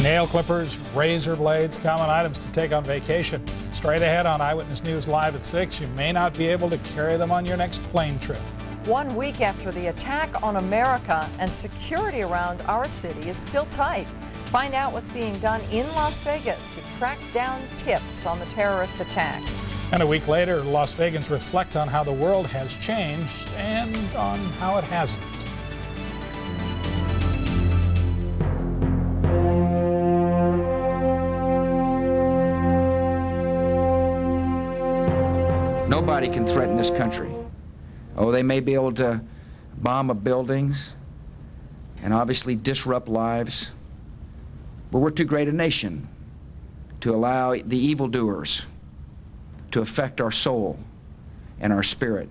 Nail clippers, razor blades, common items to take on vacation. Straight ahead on Eyewitness News Live at 6, you may not be able to carry them on your next plane trip. 1 week after the attack on America, and security around our city is still tight. Find out what's being done in Las Vegas to track down tips on the terrorist attacks. And a week later, Las Vegans reflect on how the world has changed and on how it hasn't. Nobody can threaten this country. Oh, they may be able to bomb buildings and obviously disrupt lives, but we're too great a nation to allow the evildoers to affect our soul and our spirit.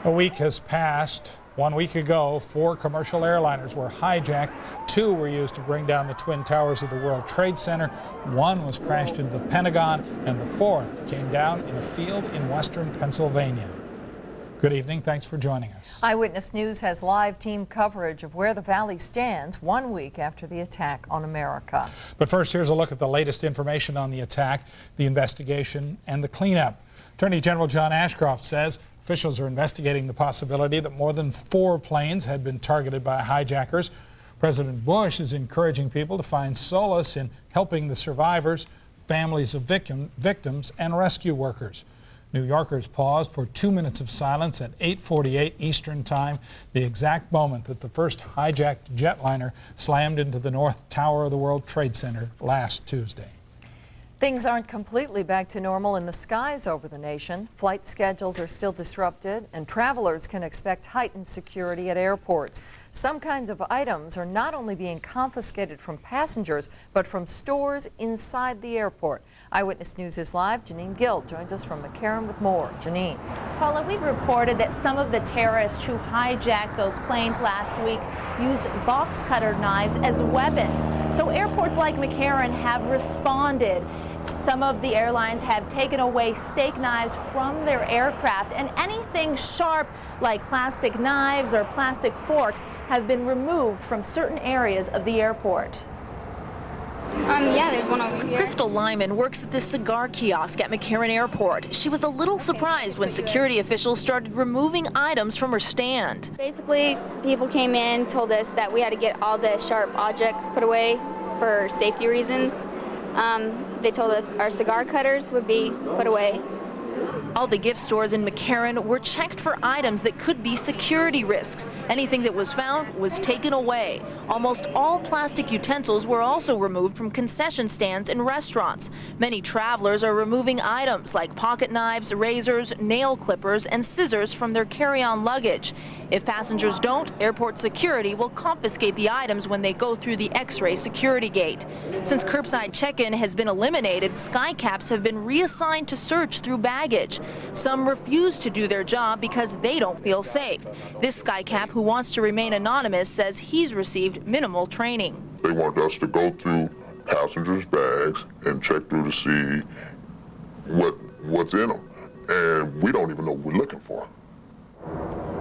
A week has passed. 1 week ago, 4 commercial airliners were hijacked. 2 were used to bring down the Twin Towers of the World Trade Center. 1 was crashed into the Pentagon, and the 4th came down in a field in western Pennsylvania. Good evening. Thanks for joining us. Eyewitness News has live team coverage of where the valley stands 1 week after the attack on America. But first, here's a look at the latest information on the attack, the investigation, and the cleanup. Attorney General John Ashcroft says officials are investigating the possibility that more than 4 planes had been targeted by hijackers. President Bush is encouraging people to find solace in helping the survivors, families of victims, and rescue workers. New Yorkers paused for 2 minutes of silence at 8:48 Eastern Time, the exact moment that the first hijacked jetliner slammed into the North Tower of the World Trade Center last Tuesday. Things aren't completely back to normal in the skies over the nation. Flight schedules are still disrupted, and travelers can expect heightened security at airports. Some kinds of items are not only being confiscated from passengers, but from stores inside the airport. Eyewitness News is live. Janine Gill joins us from McCarran with more. Janine. Paula, we reported that some of the terrorists who hijacked those planes last week used box cutter knives as weapons. So airports like McCarran have responded. Some of the airlines have taken away steak knives from their aircraft, and anything sharp like plastic knives or plastic forks have been removed from certain areas of the airport. Yeah, there's one over here. Crystal Lyman works at the cigar kiosk at McCarran Airport. She was a little surprised when security officials started removing items from her stand. Basically, people came in, told us that we had to get all the sharp objects put away for safety reasons. They told us our cigar cutters would be put away. All the gift stores in McCarran were checked for items that could be security risks. Anything that was found was taken away. Almost all plastic utensils were also removed from concession stands in restaurants. Many travelers are removing items like pocket knives, razors, nail clippers, and scissors from their carry-on luggage. If passengers don't, airport security will confiscate the items when they go through the X-ray security gate. Since curbside check-in has been eliminated, skycaps have been reassigned to search through baggage. Some refuse to do their job because they don't feel safe. This skycap, who wants to remain anonymous, says he's received minimal training. They want us to go through passengers' bags and check through to see what's in them, and we don't even know what we're looking for.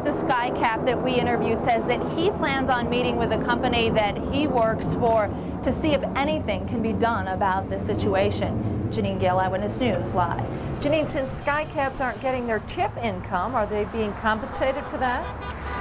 The skycap that we interviewed says that he plans on meeting with the company that he works for to see if anything can be done about this situation. Janine Gill, Eyewitness News, live. Janine, since skycaps aren't getting their tip income, are they being compensated for that?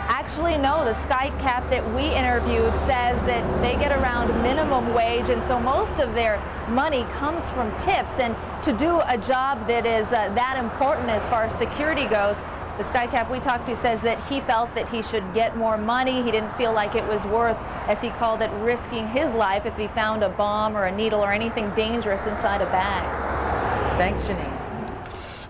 Actually, no. The skycap that we interviewed says that they get around minimum wage, and so most of their money comes from tips. And to do a job that is that important as far as security goes, the skycap we talked to says that he felt that he should get more money. He didn't feel like it was worth, as he called it, risking his life if he found a bomb or a needle or anything dangerous inside a bag. Thanks, Janine.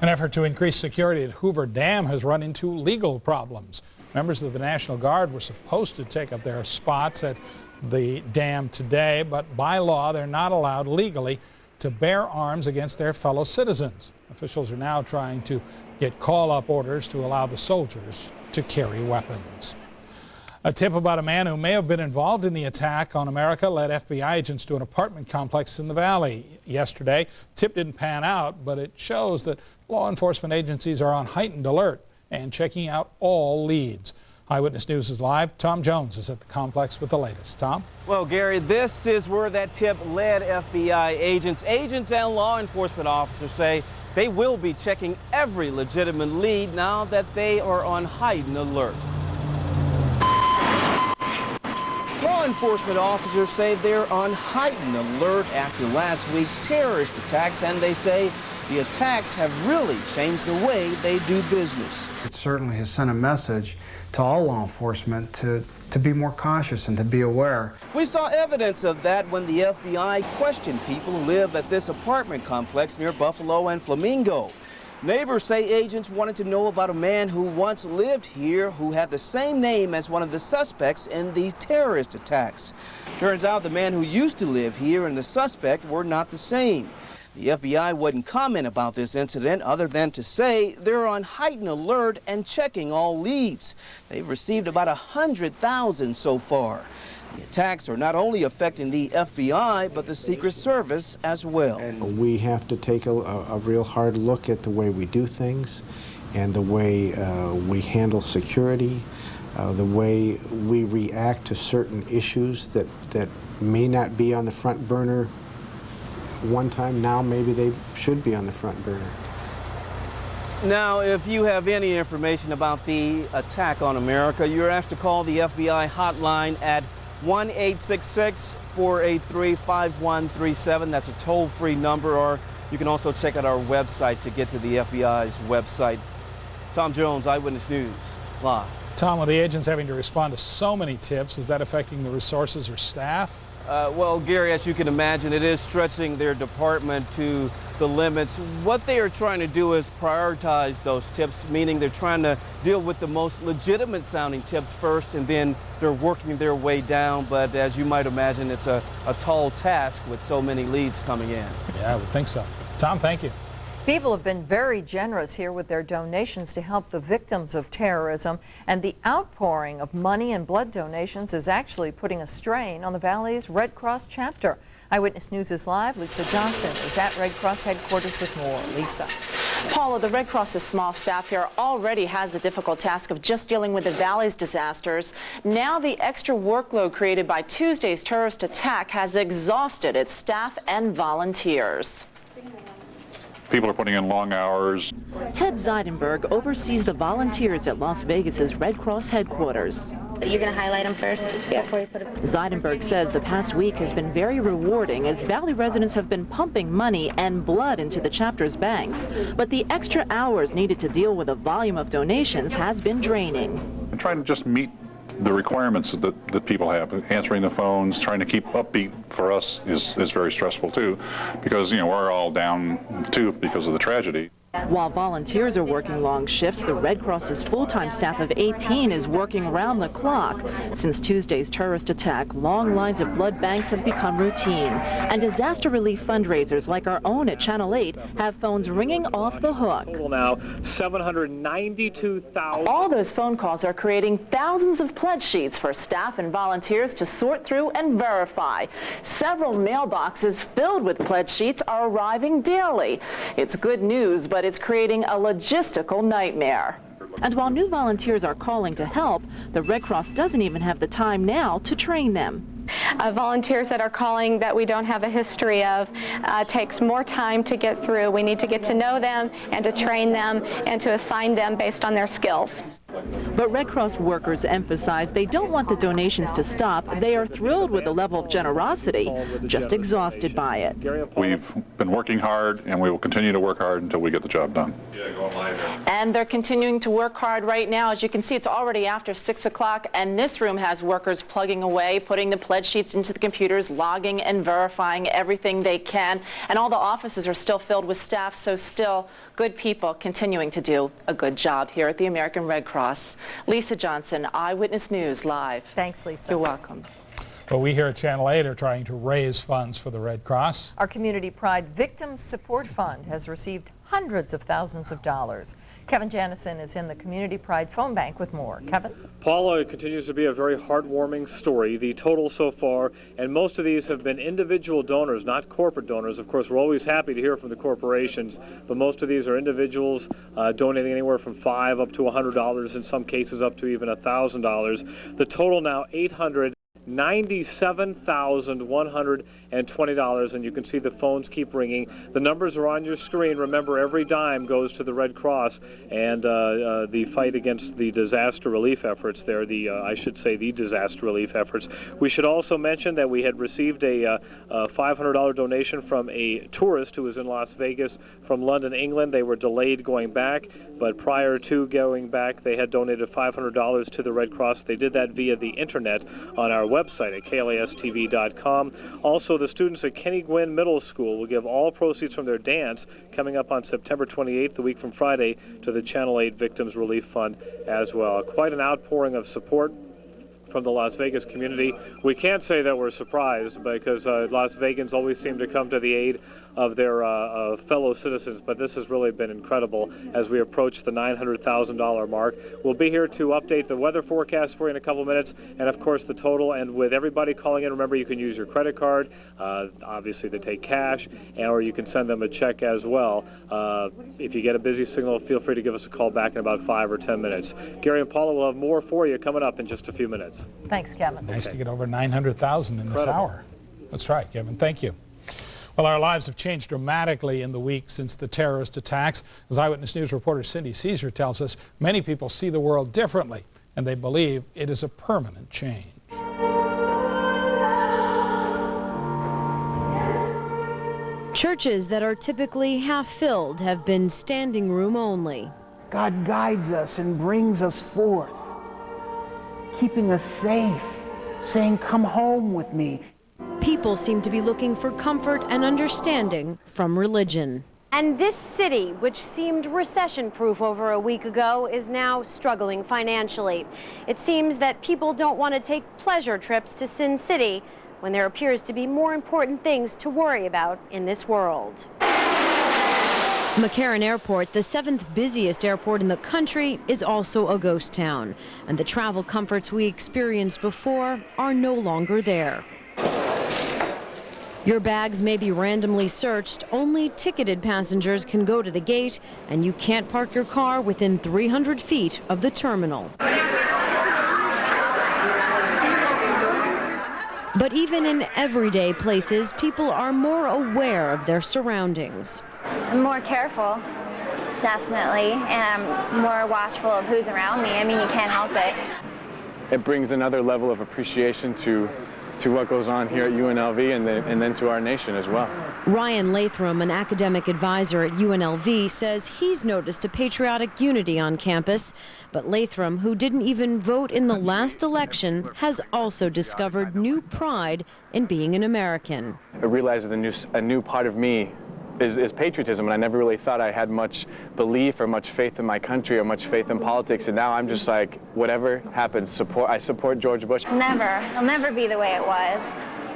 An effort to increase security at Hoover Dam has run into legal problems. Members of the National Guard were supposed to take up their spots at the dam today, but by law they're not allowed legally to bear arms against their fellow citizens. Officials are now trying to get call-up orders to allow the soldiers to carry weapons. A tip about a man who may have been involved in the attack on America led FBI agents to an apartment complex in the valley yesterday. Tip didn't pan out, but it shows that law enforcement agencies are on heightened alert and checking out all leads. Eyewitness News is live. Tom Jones is at the complex with the latest. Tom? Well, Gary, this is where that tip led FBI agents. Agents and law enforcement officers say they will be checking every legitimate lead now that they are on heightened alert. Law enforcement officers say they're on heightened alert after last week's terrorist attacks, and they say the attacks have really changed the way they do business. It certainly has sent a message to all law enforcement to be more cautious and to be aware. We saw evidence of that when the FBI questioned people who live at this apartment complex near Buffalo and Flamingo. Neighbors say agents wanted to know about a man who once lived here who had the same name as one of the suspects in the terrorist attacks. Turns out the man who used to live here and the suspect were not the same. The FBI wouldn't comment about this incident other than to say they're on heightened alert and checking all leads. They've received about 100,000 so far. The attacks are not only affecting the FBI, but the Secret Service as well. We have to take a real hard look at the way we do things and the way we handle security, the way we react to certain issues that may not be on the front burner one time. Now maybe they should be on the front burner. Now, if you have any information about the attack on America, you're asked to call the FBI hotline at 1-866-483-5137. That's a toll-free number, or you can also check out our website to get to the FBI's website. Tom Jones, Eyewitness News, live. Tom, with the agents having to respond to so many tips, is that affecting the resources or staff? Well, Gary, as you can imagine, it is stretching their department to the limits. What they are trying to do is prioritize those tips, meaning they're trying to deal with the most legitimate sounding tips first, and then they're working their way down. But as you might imagine, it's a tall task with so many leads coming in. Yeah, I would think so. Tom, thank you. People have been very generous here with their donations to help the victims of terrorism, and the outpouring of money and blood donations is actually putting a strain on the Valley's Red Cross chapter. Eyewitness News is live. Lisa Johnson is at Red Cross headquarters with more. Lisa. Paula, the Red Cross's small staff here already has the difficult task of just dealing with the Valley's disasters. Now the extra workload created by Tuesday's terrorist attack has exhausted its staff and volunteers. People are putting in long hours. Ted Zeidenberg oversees the volunteers at Las Vegas's Red Cross headquarters. You're going to highlight them first before you put it. Zeidenberg says the past week has been very rewarding as Valley residents have been pumping money and blood into the chapter's banks. But the extra hours needed to deal with a volume of donations has been draining. I'm trying to just meet the requirements that people have. Answering the phones, trying to keep upbeat for us is very stressful too, because we're all down too because of the tragedy. While volunteers are working long shifts, the Red Cross's full-time staff of 18 is working around the clock. Since Tuesday's terrorist attack, long lines of blood banks have become routine, and disaster relief fundraisers like our own at Channel 8 have phones ringing off the hook. Total now 792,000. All those phone calls are creating thousands of pledge sheets for staff and volunteers to sort through and verify. Several mailboxes filled with pledge sheets are arriving daily. It's good news, but it's creating a logistical nightmare. And while new volunteers are calling to help, the Red Cross doesn't even have the time now to train them. Volunteers that are calling that we don't have a history of takes more time to get through. We need to get to know them and to train them and to assign them based on their skills. But Red Cross workers emphasize they don't want the donations to stop. They are thrilled with the level of generosity, just exhausted by it. We've been working hard, and we will continue to work hard until we get the job done. And they're continuing to work hard right now. As you can see, it's already after 6 o'clock, and this room has workers plugging away, putting the pledge sheets into the computers, logging and verifying everything they can. And all the offices are still filled with staff, so still good people continuing to do a good job here at the American Red Cross. Lisa Johnson, Eyewitness News, live. Thanks, Lisa. You're welcome. But we here at Channel 8 are trying to raise funds for the Red Cross. Our Community Pride Victims Support Fund has received hundreds of thousands of dollars. Kevin Janison is in the Community Pride phone bank with more. Kevin? Paula, it continues to be a very heartwarming story. The total so far, and most of these have been individual donors, not corporate donors. Of course, we're always happy to hear from the corporations, but most of these are individuals donating anywhere from $5 up to $100, in some cases up to even $1,000. The total now $897,120, and you can see the phones keep ringing. The numbers are on your screen. Remember, every dime goes to the Red Cross and the fight against the disaster relief efforts there, I should say the disaster relief efforts. We should also mention that we had received a $500 donation from a tourist who was in Las Vegas from London, England. They were delayed going back, but prior to going back, they had donated $500 to the Red Cross. They did that via the internet on our website at KLAS-TV.com. Also, the students at Kenny Gwynn Middle School will give all proceeds from their dance coming up on September 28th, the week from Friday, to the Channel 8 Victims Relief Fund as well. Quite an outpouring of support from the Las Vegas community. We can't say that we're surprised because Las Vegans always seem to come to the aid of their fellow citizens, but this has really been incredible as we approach the $900,000 mark. We'll be here to update the weather forecast for you in a couple minutes, and of course the total. And with everybody calling in, remember you can use your credit card. Obviously they take cash, or you can send them a check as well. If you get a busy signal, feel free to give us a call back in about 5 or 10 minutes. Gary and Paula will have more for you coming up in just a few minutes. Thanks, Kevin. Nice to get over 900,000 in this hour. That's right, Kevin. Thank you. Well, our lives have changed dramatically in the week since the terrorist attacks. As Eyewitness News reporter Cindy Cesare tells us, many people see the world differently, and they believe it is a permanent change. Churches that are typically half filled have been standing room only. God guides us and brings us forth, keeping us safe, saying, "Come home with me." People seem to be looking for comfort and understanding from religion. And this city, which seemed recession-proof over a week ago, is now struggling financially. It seems that people don't want to take pleasure trips to Sin City when there appears to be more important things to worry about in this world. McCarran Airport, the 7th busiest airport in the country, is also a ghost town. And the travel comforts we experienced before are no longer there. Your bags may be randomly searched. Only ticketed passengers can go to the gate, and you can't park your car within 300 feet of the terminal. But even in everyday places, people are more aware of their surroundings. I'm more careful, definitely, and I'm more watchful of who's around me. I mean, you can't help it. It brings another level of appreciation to what goes on here at UNLV and then to our nation as well. Ryan Lathram, an academic advisor at UNLV, says he's noticed a patriotic unity on campus. But Lathram, who didn't even vote in the last election, has also discovered new pride in being an American. I realized that a new part of me is patriotism, and I never really thought I had much belief or much faith in my country or much faith in politics, and now I'm just like, whatever happens, I support George Bush. Never. It'll never be the way it was.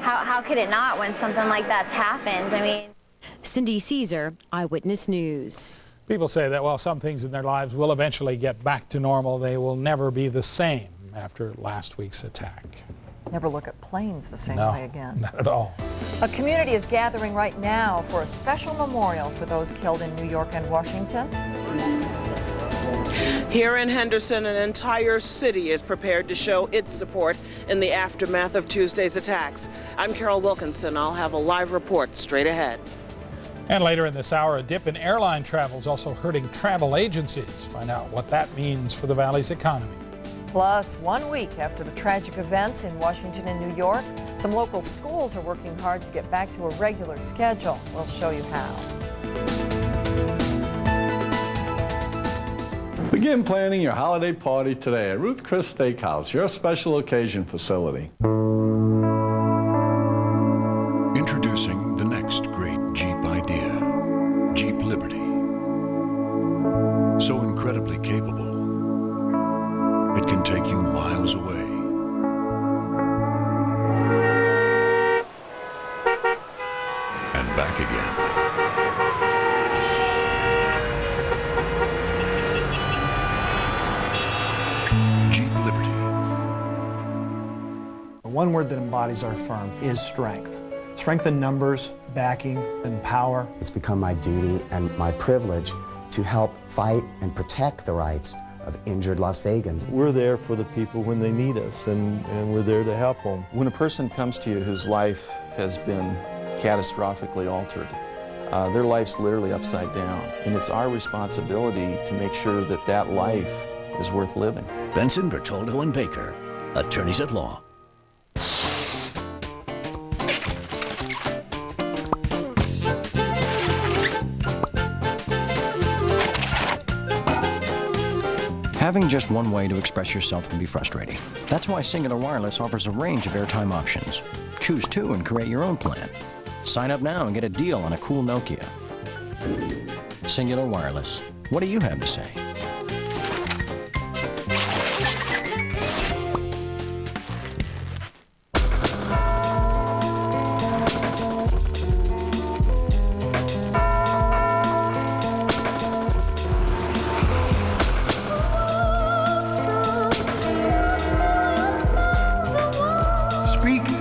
How could it not when something like that's happened? I mean. Cindy Cesare, Eyewitness News. People say that while some things in their lives will eventually get back to normal, they will never be the same after last week's attack. Never look at planes the same way again. Not at all. A community is gathering right now for a special memorial for those killed in New York and Washington. Here in Henderson, an entire city is prepared to show its support in the aftermath of Tuesday's attacks. I'm Carol Wilkinson. I'll have a live report straight ahead. And later in this hour, a dip in airline travel is also hurting travel agencies. Find out what that means for the Valley's economy. Plus, 1 week after the tragic events in Washington and New York, some local schools are working hard to get back to a regular schedule. We'll show you how. Begin planning your holiday party today at Ruth Chris Steakhouse, your special occasion facility. Introducing the next great Jeep idea, Jeep Liberty. So incredibly capable, it can take you miles away. one word that embodies our firm is strength. Strength in numbers, backing, and power. It's become my duty and my privilege to help fight and protect the rights of injured Las Vegans. We're there for the people when they need us, and we're there to help them. When a person comes to you whose life has been catastrophically altered, their life's literally upside down, and it's our responsibility to make sure that that life is worth living. Benson, Bertoldo, and Baker, attorneys at law. Having just one way to express yourself can be frustrating. That's why Cingular Wireless offers a range of airtime options. Choose two and create your own plan. Sign up now and get a deal on a cool Nokia. Cingular Wireless. What do you have to say?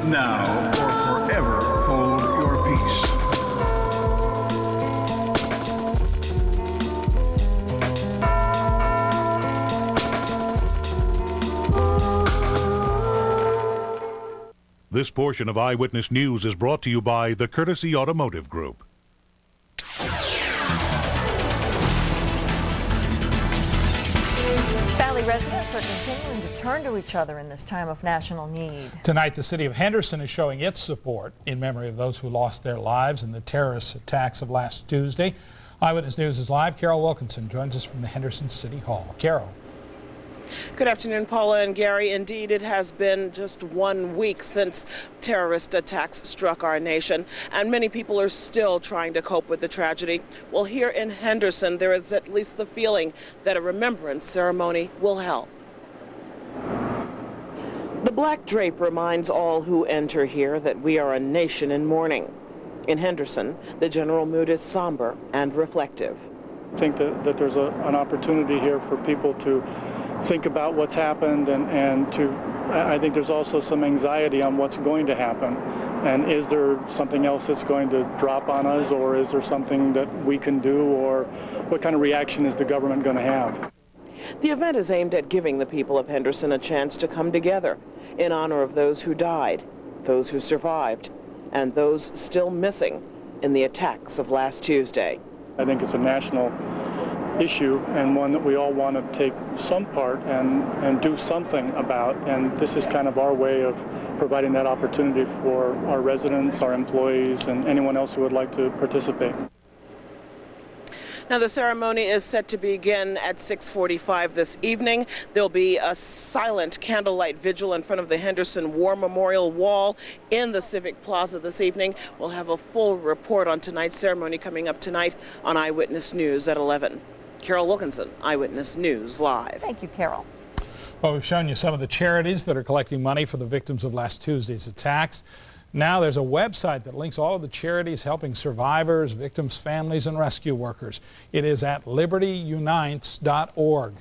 Now or forever hold your peace. This portion of Eyewitness News is brought to you by the Courtesy Automotive Group. Valley residents are continuing to turn to each other in this time of national need. Tonight, the city of Henderson is showing its support in memory of those who lost their lives in the terrorist attacks of last Tuesday. Eyewitness News is live. Carol Wilkinson joins us from the Henderson City Hall. Carol. Good afternoon, Paula and Gary. Indeed, it has been just 1 week since terrorist attacks struck our nation, and many people are still trying to cope with the tragedy. Well, here in Henderson, there is at least the feeling that a remembrance ceremony will help. The black drape reminds all who enter here that we are a nation in mourning. In Henderson, the general mood is somber and reflective. I think that there's an opportunity here for people to think about what's happened, and I think there's also some anxiety on what's going to happen. And is there something else that's going to drop on us, or is there something that we can do, or what kind of reaction is the government going to have? The event is aimed at giving the people of Henderson a chance to come together in honor of those who died, those who survived, and those still missing in the attacks of last Tuesday. I think it's a national issue, and one that we all want to take some part and do something about, and this is kind of our way of providing that opportunity for our residents, our employees, and anyone else who would like to participate. Now, the ceremony is set to begin at 6:45 this evening. There'll be a silent candlelight vigil in front of the Henderson War Memorial Wall in the Civic Plaza this evening. We'll have a full report on tonight's ceremony coming up tonight on Eyewitness News at 11. Carol Wilkinson, Eyewitness News Live. Thank you, Carol. Well, we've shown you some of the charities that are collecting money for the victims of last Tuesday's attacks. Now there's a website that links all of the charities helping survivors, victims' families, and rescue workers. It is at libertyunites.org.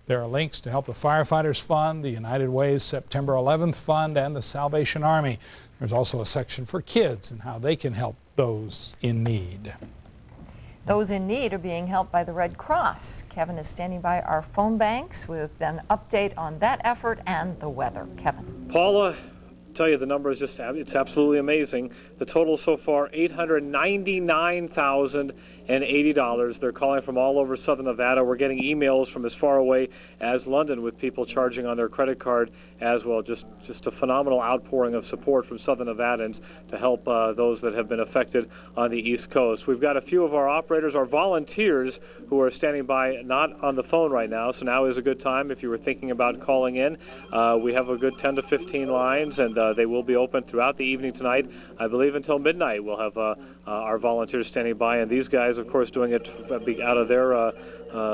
There are links to help the Firefighters Fund, the United Way's September 11th Fund, and the Salvation Army. There's also a section for kids and how they can help those in need. Those in need are being helped by the Red Cross. Kevin is standing by our phone banks with an update on that effort and the weather. Kevin. Paula, tell you the number is it's absolutely amazing. The total so far, $899,080. They're calling from all over southern Nevada. We're getting emails from as far away as London with people charging on their credit card as well. Just a phenomenal outpouring of support from southern Nevadans to help those that have been affected on the East Coast. We've got a few of our operators, our volunteers, who are standing by, not on the phone right now, so now is a good time if you were thinking about calling in. We have a good 10 to 15 lines, and they will be open throughout the evening tonight. I believe until midnight we'll have our volunteers standing by, and these guys, of course, doing it out of their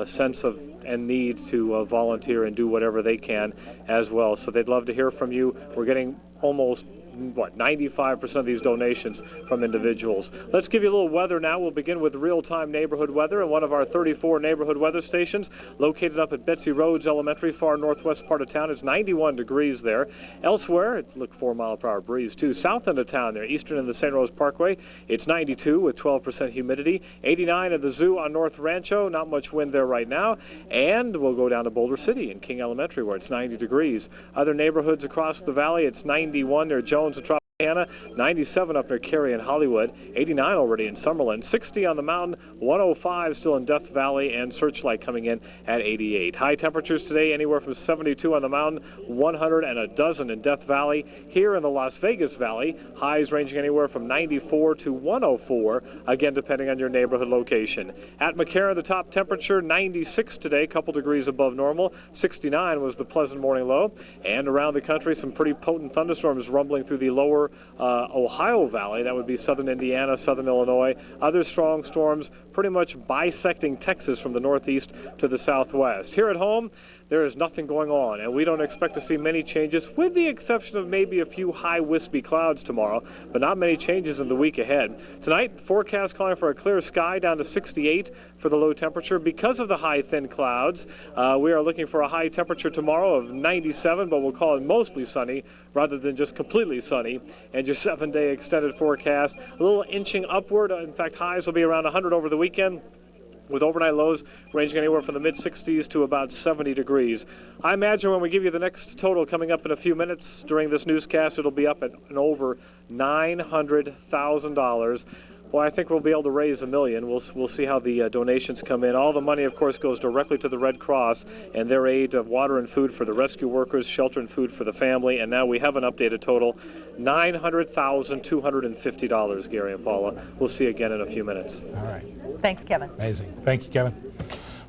sense of and need to volunteer and do whatever they can as well. So they'd love to hear from you. We're getting almost 95% of these donations from individuals. Let's give you a little weather now. We'll begin with real-time neighborhood weather in one of our 34 neighborhood weather stations located up at Betsy Rhodes Elementary, far northwest part of town. It's 91 degrees there. Elsewhere, look, 4-mile-per-hour breeze too. South end of town there, eastern in the St. Rose Parkway, it's 92 with 12% humidity. 89 at the zoo on North Rancho, not much wind there right now. And we'll go down to Boulder City in King Elementary where it's 90 degrees. Other neighborhoods across the valley, it's 91 near Jones and Tropicana, 97 up near Cary and Hollywood, 89 already in Summerlin, 60 on the mountain, 105 still in Death Valley, and Searchlight coming in at 88. High temperatures today anywhere from 72 on the mountain, 112 in Death Valley. Here in the Las Vegas Valley, highs ranging anywhere from 94 to 104, again depending on your neighborhood location. At McCarran, the top temperature 96 today, a couple degrees above normal. 69 was the pleasant morning low. And around the country, some pretty potent thunderstorms rumbling through the lower Ohio Valley. That would be southern Indiana, southern Illinois. Other strong storms pretty much bisecting Texas from the northeast to the southwest. Here at home, there is nothing going on, and we don't expect to see many changes, with the exception of maybe a few high wispy clouds tomorrow, but not many changes in the week ahead. Tonight, forecast calling for a clear sky down to 68 for the low temperature. Because of the high thin clouds, we are looking for a high temperature tomorrow of 97, but we'll call it mostly sunny rather than just completely sunny. And your 7-day extended forecast, a little inching upward. In fact, highs will be around 100 over the weekend, with overnight lows ranging anywhere from the mid-60s to about 70 degrees. I imagine when we give you the next total coming up in a few minutes during this newscast, it'll be up at an over $900,000. Well, I think we'll be able to raise $1 million. We'll see how the donations come in. All the money, of course, goes directly to the Red Cross and their aid of water and food for the rescue workers, shelter and food for the family. And now we have an updated total, $900,250, Gary and Paula. We'll see you again in a few minutes. All right. Thanks, Kevin. Amazing. Thank you, Kevin.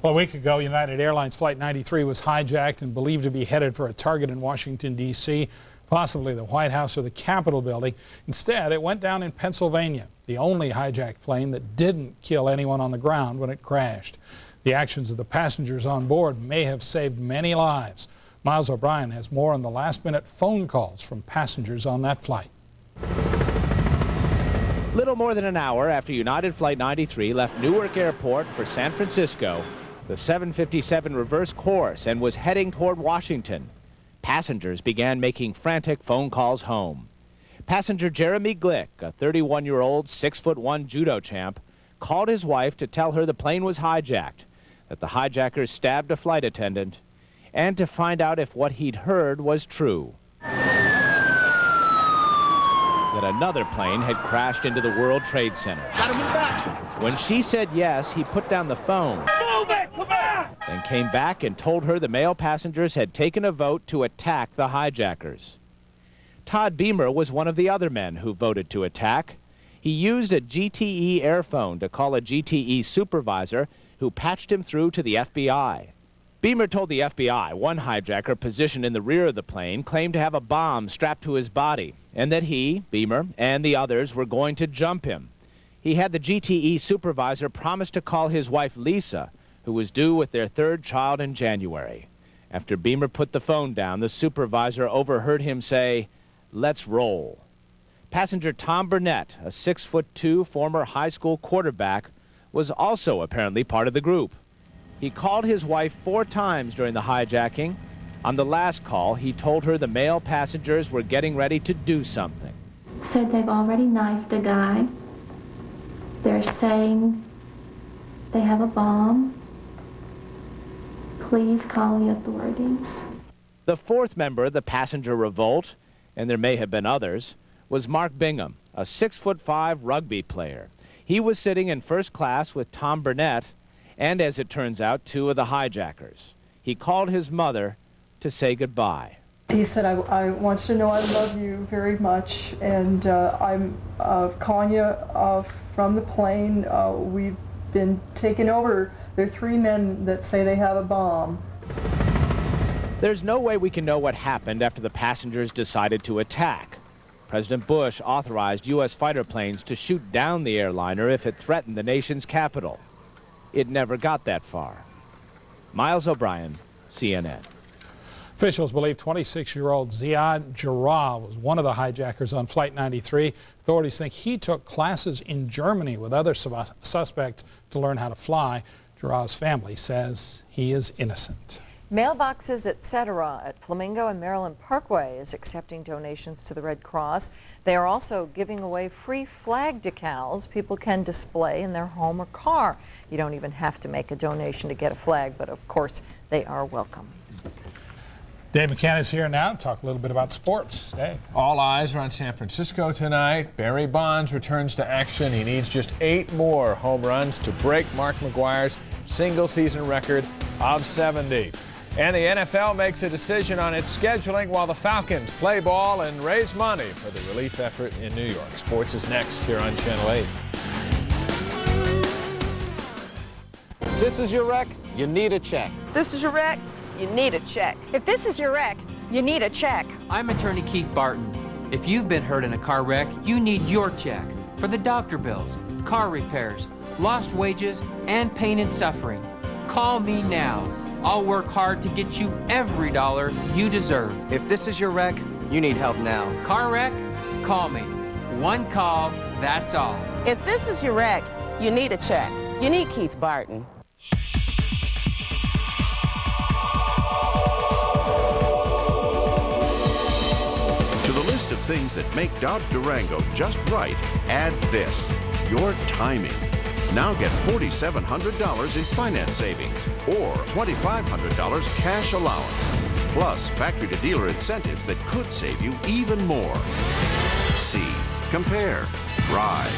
Well, a week ago, United Airlines Flight 93 was hijacked and believed to be headed for a target in Washington, D.C., possibly the White House or the Capitol building. Instead, it went down in Pennsylvania, the only hijacked plane that didn't kill anyone on the ground when it crashed. The actions of the passengers on board may have saved many lives. Miles O'Brien has more on the last-minute phone calls from passengers on that flight. Little more than an hour after United Flight 93 left Newark Airport for San Francisco, the 757 reversed course and was heading toward Washington. Passengers began making frantic phone calls home. Passenger Jeremy Glick, a 31-year-old 6'1" judo champ, called his wife to tell her the plane was hijacked, that the hijackers stabbed a flight attendant, and to find out if what he'd heard was true. That another plane had crashed into the World Trade Center. Gotta move back. When she said yes, he put down the phone. Move it! Come back! Then came back and told her the male passengers had taken a vote to attack the hijackers. Todd Beamer was one of the other men who voted to attack. He used a GTE airphone to call a GTE supervisor who patched him through to the FBI. Beamer told the FBI one hijacker positioned in the rear of the plane claimed to have a bomb strapped to his body, and that he, Beamer, and the others were going to jump him. He had the GTE supervisor promise to call his wife Lisa, who was due with their third child in January. After Beamer put the phone down, the supervisor overheard him say, "Let's roll." Passenger Tom Burnett, a 6'2" former high school quarterback, was also apparently part of the group. He called his wife 4 times during the hijacking. On the last call, he told her the male passengers were getting ready to do something. Said they've already knifed a guy. They're saying they have a bomb. Please call the authorities. The fourth member of the passenger revolt, and there may have been others, was Mark Bingham, a 6'5" rugby player. He was sitting in first class with Tom Burnett and, as it turns out, 2 of the hijackers. He called his mother to say goodbye. He said, I want you to know I love you very much, and I'm calling you from the plane. We've been taken over. There are 3 men that say they have a bomb. There's no way we can know what happened after the passengers decided to attack. President Bush authorized U.S. fighter planes to shoot down the airliner if it threatened the nation's capital. It never got that far. Miles O'Brien, CNN. Officials believe 26-year-old Ziad Jarrah was one of the hijackers on Flight 93. Authorities think he took classes in Germany with other suspects to learn how to fly. Jarrah's family says he is innocent. Mailboxes, etc. at Flamingo and Maryland Parkway is accepting donations to the Red Cross. They are also giving away free flag decals people can display in their home or car. You don't even have to make a donation to get a flag, but of course they are welcome. Dave McCann is here now to talk a little bit about sports. Dave. All eyes are on San Francisco tonight. Barry Bonds returns to action. He needs just 8 more home runs to break Mark McGwire's single-season record of 70. And the NFL makes a decision on its scheduling while the Falcons play ball and raise money for the relief effort in New York. Sports is next here on Channel 8. This is your wreck, you need a check. This is your wreck, you need a check. If this is your wreck, you need a check. I'm attorney Keith Barton. If you've been hurt in a car wreck, you need your check for the doctor bills, car repairs, lost wages, and pain and suffering. Call me now. I'll work hard to get you every dollar you deserve. If this is your wreck, you need help now. Car wreck? Call me. One call, that's all. If this is your wreck, you need a check. You need Keith Barton. To the list of things that make Dodge Durango just right, add this: your timing. Now get $4,700 in finance savings or $2,500 cash allowance, plus factory-to-dealer incentives that could save you even more. See, compare, ride,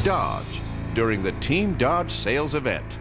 Dodge during the Team Dodge sales event.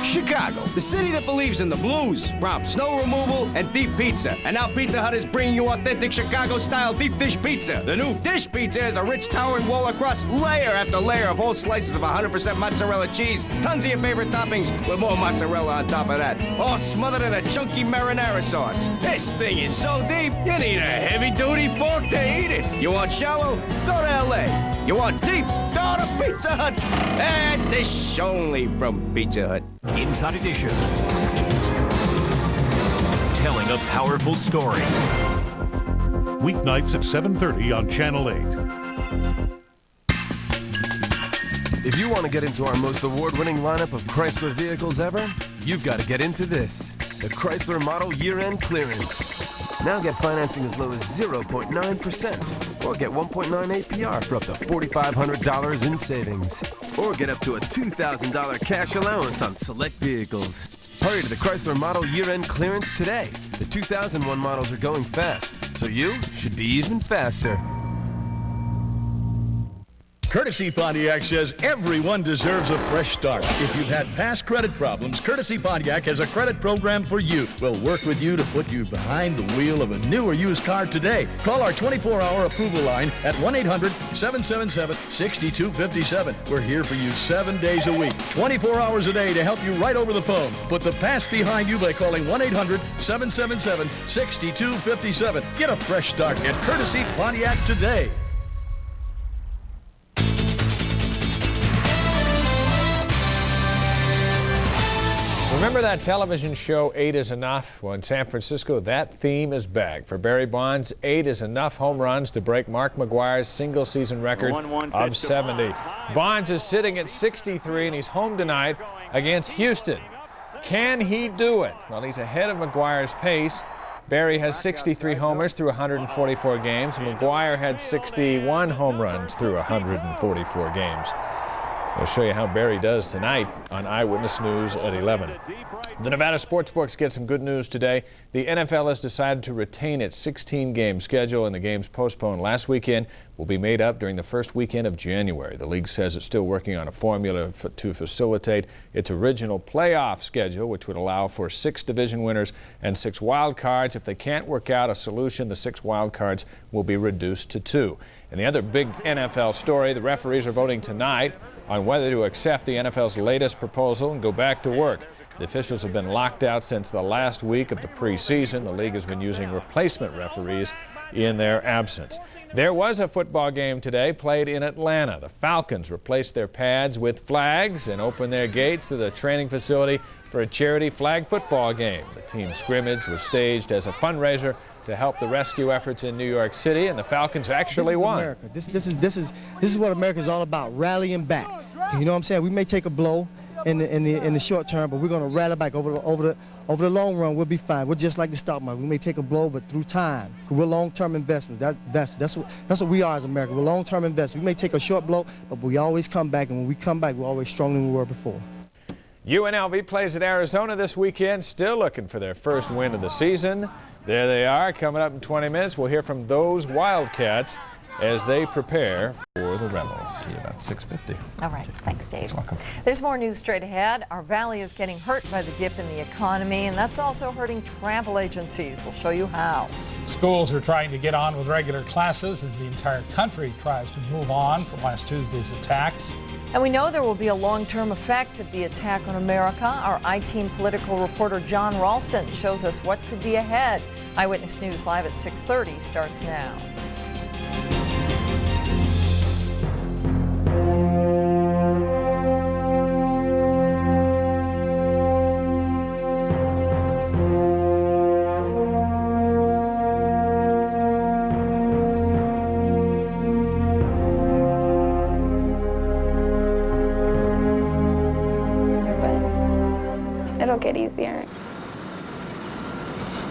Chicago, the city that believes in the blues, from snow removal and deep pizza. And now Pizza Hut is bringing you authentic Chicago-style deep dish pizza. The new dish pizza is a rich towering wall of crust, layer after layer of whole slices of 100% mozzarella cheese, tons of your favorite toppings with more mozzarella on top of that, all smothered in a chunky marinara sauce. This thing is so deep, you need a heavy-duty fork to eat it. You want shallow? Go to L.A. You want deep? Go to Pizza Hut. And dish only from Pizza Hut. Inside Edition. Telling a powerful story. Weeknights at 7:30 on Channel 8. If you want to get into our most award-winning lineup of Chrysler vehicles ever, you've got to get into this, the Chrysler Model Year-End Clearance. Now get financing as low as 0.9% or get 1.9 APR for up to $4,500 in savings. Or get up to a $2,000 cash allowance on select vehicles. Hurry to the Chrysler Model Year-End Clearance today. The 2001 models are going fast, so you should be even faster. Courtesy Pontiac says everyone deserves a fresh start. If you've had past credit problems, Courtesy Pontiac has a credit program for you. We'll work with you to put you behind the wheel of a new or used car today. Call our 24-hour approval line at 1-800-777-6257. We're here for you 7 days a week, 24 hours a day to help you right over the phone. Put the past behind you by calling 1-800-777-6257. Get a fresh start at Courtesy Pontiac today. Remember that television show 8 is Enough? Well, in San Francisco, that theme is back. For Barry Bonds, 8 is enough home runs to break Mark McGwire's single-season record of 70. Bonds is sitting at 63, and he's home tonight against Houston. Can he do it? Well, he's ahead of McGwire's pace. Barry has 63 homers through 144 games. McGwire had 61 home runs through 144 games. We'll show you how Barry does tonight on Eyewitness News at 11. The Nevada Sportsbooks get some good news today. The NFL has decided to retain its 16-game schedule, and the games postponed last weekend will be made up during the first weekend of January. The league says it's still working on a formula to facilitate its original playoff schedule, which would allow for 6 division winners and 6 wild cards. If they can't work out a solution, the 6 wild cards will be reduced to 2. And the other big NFL story, the referees are voting tonight on whether to accept the NFL's latest proposal and go back to work. The officials have been locked out since the last week of the preseason. The league has been using replacement referees in their absence. There was a football game today played in Atlanta. The Falcons replaced their pads with flags and opened their gates to the training facility for a charity flag football game. The team scrimmage was staged as a fundraiser to help the rescue efforts in New York City, and the Falcons actually won. America. This is what America's all about, rallying back. You know what I'm saying? We may take a blow in the short term, but we're going to rally back over the long run. We'll be fine. We're just like the stock market. We may take a blow, but through time, we're long-term investments. That's what we are as America. We're long-term investors. We may take a short blow, but we always come back, and when we come back, we're always stronger than we were before. UNLV plays at Arizona this weekend, still looking for their first win of the season. There they are. Coming up in 20 minutes, we'll hear from those Wildcats as they prepare for the Rebels. See you about 6:50. All right. Thanks, Dave. Welcome. There's more news straight ahead. Our valley is getting hurt by the dip in the economy, and that's also hurting travel agencies. We'll show you how. Schools are trying to get on with regular classes as the entire country tries to move on from last Tuesday's attacks. And we know there will be a long-term effect of the attack on America. Our I-Team political reporter John Ralston shows us what could be ahead. Eyewitness News Live at 6:30 starts now. It'll get easier.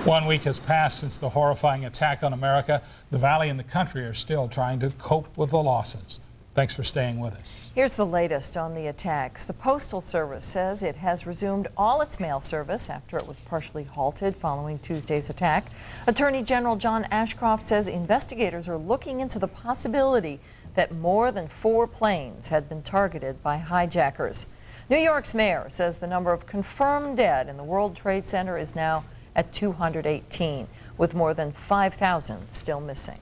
1 week has passed since the horrifying attack on America. The valley and the country are still trying to cope with the losses. Thanks for staying with us. Here's the latest on the attacks. The Postal Service says it has resumed all its mail service after it was partially halted following Tuesday's attack. Attorney General John Ashcroft says investigators are looking into the possibility that more than 4 planes had been targeted by hijackers. New York's mayor says the number of confirmed dead in the World Trade Center is now at 218, with more than 5,000 still missing.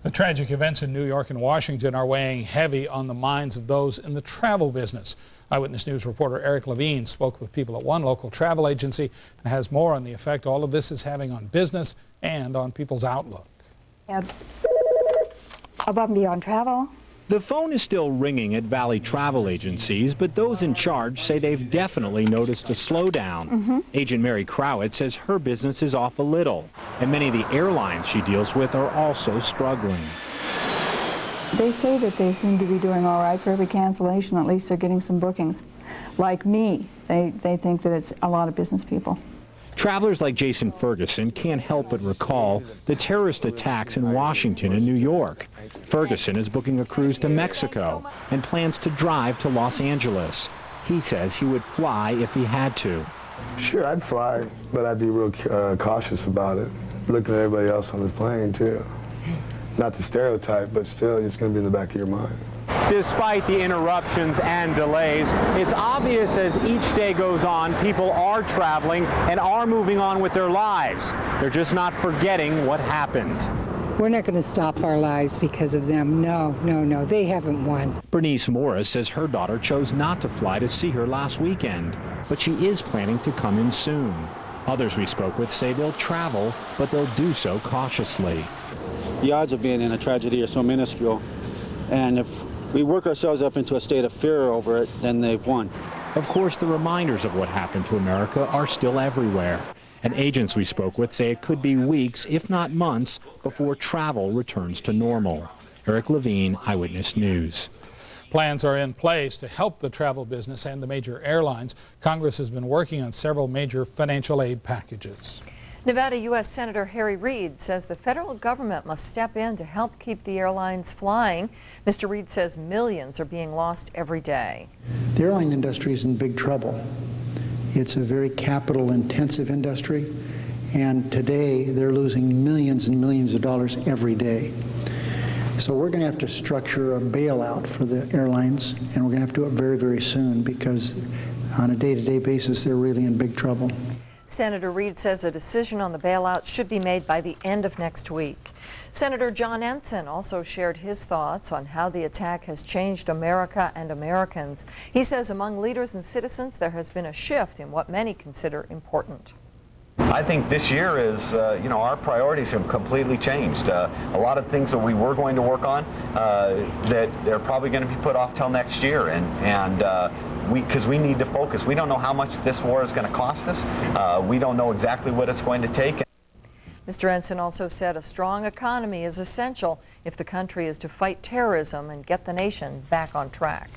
The tragic events in New York and Washington are weighing heavy on the minds of those in the travel business. Eyewitness News reporter Erik Levine spoke with people at one local travel agency and has more on the effect all of this is having on business and on people's outlook. Above and beyond travel. The phone is still ringing at Valley travel agencies, but those in charge say they've definitely noticed a slowdown. Agent Mary Crowett says her business is off a little, and many of the airlines she deals with are also struggling. They say that they seem to be doing all right for every cancellation. At least they're getting some bookings. Like me, they think that it's a lot of business people. Travelers like Jason Ferguson can't help but recall the terrorist attacks in Washington and New York. Ferguson is booking a cruise to Mexico and plans to drive to Los Angeles. He says he would fly if he had to. Sure, I'd fly, but I'd be real cautious about it. Looking at everybody else on the plane, too. Not to stereotype, but still, it's going to be in the back of your mind. Despite the interruptions and delays, it's obvious as each day goes on, people are traveling and are moving on with their lives. They're just not forgetting what happened. We're not going to stop our lives because of them. No, no, no. They haven't won. Bernice Morris says her daughter chose not to fly to see her last weekend, but she is planning to come in soon. Others we spoke with say they'll travel, but they'll do so cautiously. The odds of being in a tragedy are so minuscule, and if we work ourselves up into a state of fear over it, then they've won. Of course, the reminders of what happened to America are still everywhere. And agents we spoke with say it could be weeks, if not months, before travel returns to normal. Erik Levine, Eyewitness News. Plans are in place to help the travel business and the major airlines. Congress has been working on several major financial aid packages. Nevada U.S. Senator Harry Reid says the federal government must step in to help keep the airlines flying. Mr. Reid says millions are being lost every day. The airline industry is in big trouble. It's a very capital-intensive industry, and today they're losing millions and millions of dollars every day. So we're going to have to structure a bailout for the airlines, and we're going to have to do it very, very soon because on a day-to-day basis they're really in big trouble. Senator Reid says a decision on the bailout should be made by the end of next week. Senator John Ensign also shared his thoughts on how the attack has changed America and Americans. He says among leaders and citizens there has been a shift in what many consider important. I think this year is, our priorities have completely changed. A lot of things that we were going to work on that they're probably going to be put off till next year, because we need to focus. We don't know how much this war is going to cost us. We don't know exactly what it's going to take. Mr. Ensign also said a strong economy is essential if the country is to fight terrorism and get the nation back on track.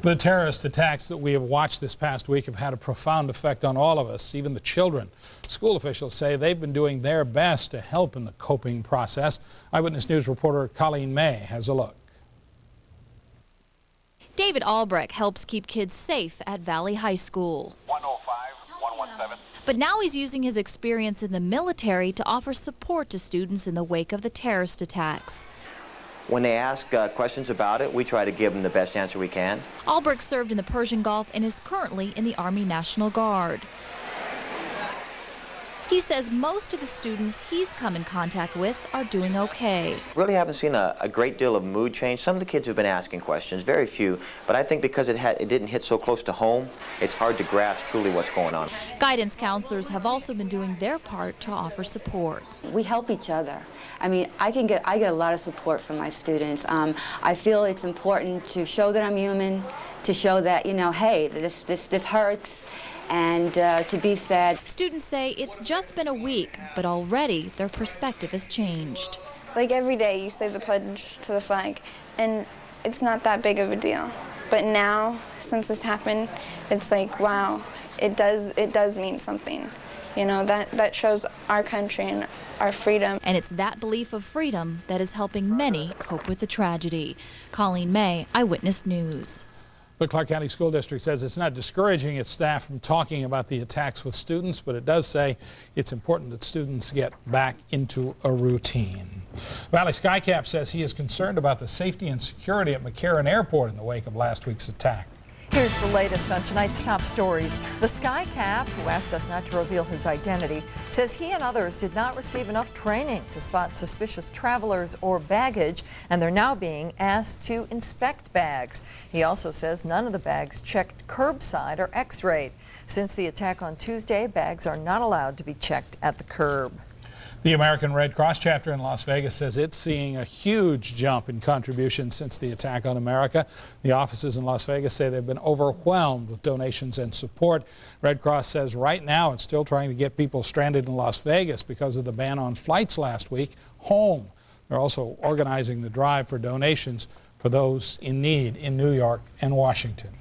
The terrorist attacks that we have watched this past week have had a profound effect on all of us, even the children. School officials say they've been doing their best to help in the coping process. Eyewitness News reporter Colleen May has a look. David Albrecht helps keep kids safe at Valley High School. 105, 117. But now he's using his experience in the military to offer support to students in the wake of the terrorist attacks. When they ask questions about it, we try to give them the best answer we can. Albrecht served in the Persian Gulf and is currently in the Army National Guard. He says most of the students he's come in contact with are doing okay. Really haven't seen a great deal of mood change. Some of the kids have been asking questions, very few, but I think because it didn't hit so close to home, it's hard to grasp truly what's going on. Guidance counselors have also been doing their part to offer support. We help each other. I mean, I get a lot of support from my students. I feel it's important to show that I'm human, to show that, hey, this hurts. And to be sad. Students say it's just been a week, but already their perspective has changed. Like every day you say the pledge to the flag, and it's not that big of a deal. But now, since this happened, it's like, wow, it does mean something. That shows our country and our freedom. And it's that belief of freedom that is helping many cope with the tragedy. Colleen May, Eyewitness News. The Clark County School District says it's not discouraging its staff from talking about the attacks with students, but it does say it's important that students get back into a routine. Valley Skycap says he is concerned about the safety and security at McCarran Airport in the wake of last week's attack. Here's the latest on tonight's top stories. The Skycap, who asked us not to reveal his identity, says he and others did not receive enough training to spot suspicious travelers or baggage, and they're now being asked to inspect bags. He also says none of the bags checked curbside or x-rayed. Since the attack on Tuesday, bags are not allowed to be checked at the curb. The American Red Cross chapter in Las Vegas says it's seeing a huge jump in contributions since the attack on America. The offices in Las Vegas say they've been overwhelmed with donations and support. Red Cross says right now it's still trying to get people stranded in Las Vegas because of the ban on flights last week home. They're also organizing the drive for donations for those in need in New York and Washington.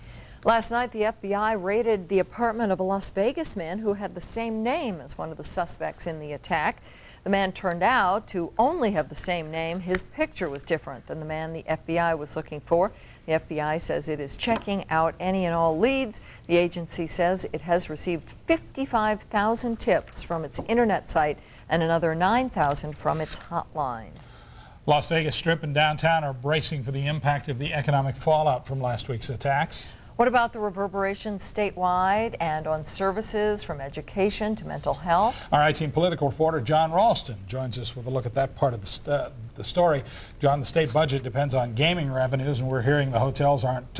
Last night, the FBI raided the apartment of a Las Vegas man who had the same name as one of the suspects in the attack. The man turned out to only have the same name. His picture was different than the man the FBI was looking for. The FBI says it is checking out any and all leads. The agency says it has received 55,000 tips from its internet site and another 9,000 from its hotline. Las Vegas Strip and downtown are bracing for the impact of the economic fallout from last week's attacks. What about the reverberations statewide and on services from education to mental health? Our IT political reporter John Ralston joins us with a look at that part of the story. John, the state budget depends on gaming revenues, and we're hearing the hotels aren't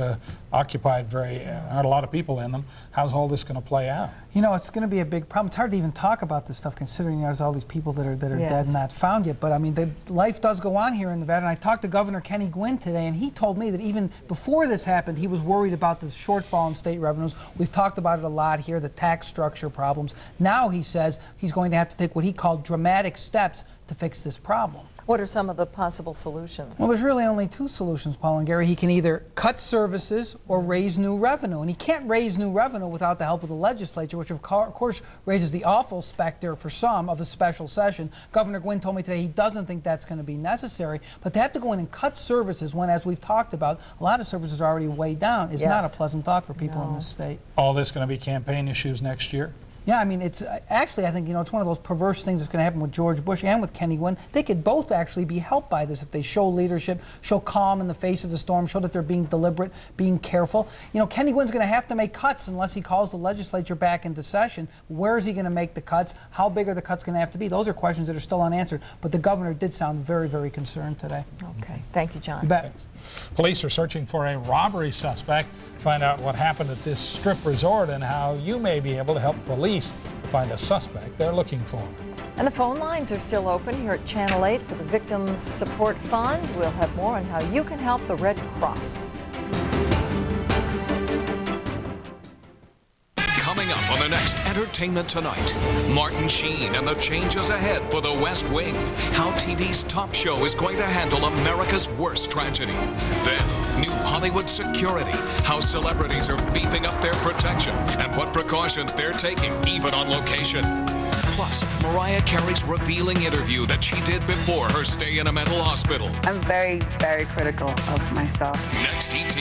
occupied aren't a lot of people in them. How's all this going to play out? It's going to be a big problem. It's hard to even talk about this stuff considering there's all these people that are dead and not found yet. But I mean, life does go on here in Nevada. And I talked to Governor Kenny Gwynn today, and he told me that even before this happened, he was worried about this shortfall in state revenues. We've talked about it a lot here, the tax structure problems. Now he says he's going to have to take what he called dramatic steps to fix this problem. What are some of the possible solutions? Well, there's really only two solutions, Paul and Gary. He can either cut services or raise new revenue. And he can't raise new revenue without the help of the legislature, which of course raises the awful specter for some of a special session. Governor Gwynn told me today he doesn't think that's going to be necessary. But to have to go in and cut services when, as we've talked about, a lot of services are already way down is not a pleasant thought for people in this state. All this going to be campaign issues next year? Yeah, I mean, it's actually, I think, it's one of those perverse things that's going to happen with George Bush and with Kenny Gwynn. They could both actually be helped by this if they show leadership, show calm in the face of the storm, show that they're being deliberate, being careful. Kenny Gwynn's going to have to make cuts unless he calls the legislature back into session. Where is he going to make the cuts? How big are the cuts going to have to be? Those are questions that are still unanswered. But the governor did sound very, very concerned today. Okay. Thank you, John. You bet. Thanks. Police are searching for a robbery suspect. Find out what happened at this strip resort and how you may be able to help police find a suspect they're looking for. And the phone lines are still open here at Channel 8 for the Victims Support Fund. We'll have more on how you can help the Red Cross. Coming up on the next Entertainment Tonight, Martin Sheen and the changes ahead for the West Wing. How TV's top show is going to handle America's worst tragedy. Then, new Hollywood security. How celebrities are beefing up their protection and what precautions they're taking, even on location. Plus, Mariah Carey's revealing interview that she did before her stay in a mental hospital. I'm very, very critical of myself. Next, ET.